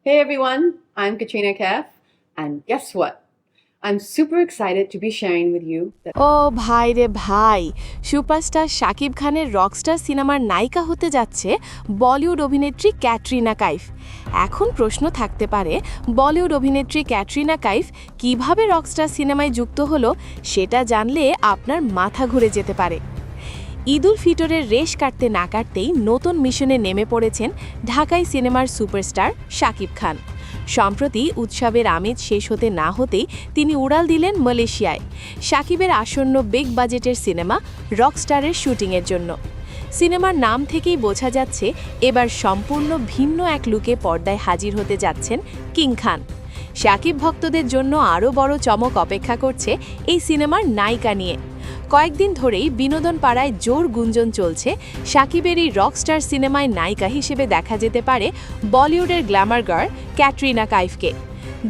Hey everyone, I'm Katrina Kaif, and guess what? I'm super excited to be sharing with you that ও ভাই রে ভাই, superstar Shakib খানের Rockstar সিনেমার নায়িকা হতে যাচ্ছে বলিউড অভিনেত্রী ক্যাটরিনা কাইফ। এখন প্রশ্ন থাকতে পারে, বলিউড অভিনেত্রী ক্যাটরিনা কাইফ কিভাবে রকস্টার সিনেমায় যুক্ত হলো, সেটা জানলে আপনার মাথা ঘুরে যেতে পারে। ঈদ উল ফিতরের রেশ কাটতে না কাটতেই নতুন মিশনে নেমে পড়েছেন ঢাকাই সিনেমার সুপারস্টার শাকিব খান। সম্প্রতি উৎসবের আমেজ শেষ হতে না হতেই তিনি উড়াল দিলেন মালয়েশিয়ায় শাকিবের আসন্ন বিগ বাজেটের সিনেমা রকস্টারের শুটিংয়ের জন্য। সিনেমার নাম থেকেই বোঝা যাচ্ছে এবার সম্পূর্ণ ভিন্ন এক লুকে পর্দায় হাজির হতে যাচ্ছেন কিং খান। শাকিব ভক্তদের জন্য আরও বড় চমক অপেক্ষা করছে এই সিনেমার নায়িকা নিয়ে। কয়েকদিন ধরেই বিনোদন পাড়ায় জোর গুঞ্জন চলছে শাকিবের এই রকস্টার সিনেমায় নায়িকা হিসেবে দেখা যেতে পারে বলিউডের গ্ল্যামার গার্ল ক্যাটরিনা কাইফকে।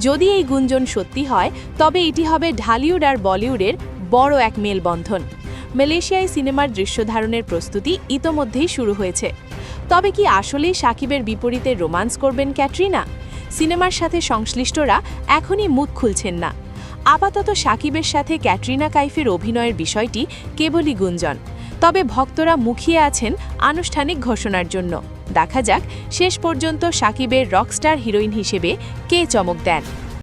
যদি এই গুঞ্জন সত্যি হয় তবে এটি হবে ঢালিউড আর বলিউডের বড় এক মেলবন্ধন। মালয়েশিয়ায় সিনেমার দৃশ্য ধারণের প্রস্তুতি ইতোমধ্যেই শুরু হয়েছে। তবে কি আসলেই শাকিবের বিপরীতে রোমান্স করবেন ক্যাটরিনা? সিনেমার সাথে সংশ্লিষ্টরা এখনই মুখ খুলছেন না। আপাতত শাকিবের সাথে ক্যাটরিনা কাইফের অভিনয়ের বিষয়টি কেবলই গুঞ্জন, তবে ভক্তরা মুখিয়ে আছেন আনুষ্ঠানিক ঘোষণার জন্য। দেখা যাক শেষ পর্যন্ত শাকিবের রকস্টার হিরোইন হিসেবে কে চমক দেন।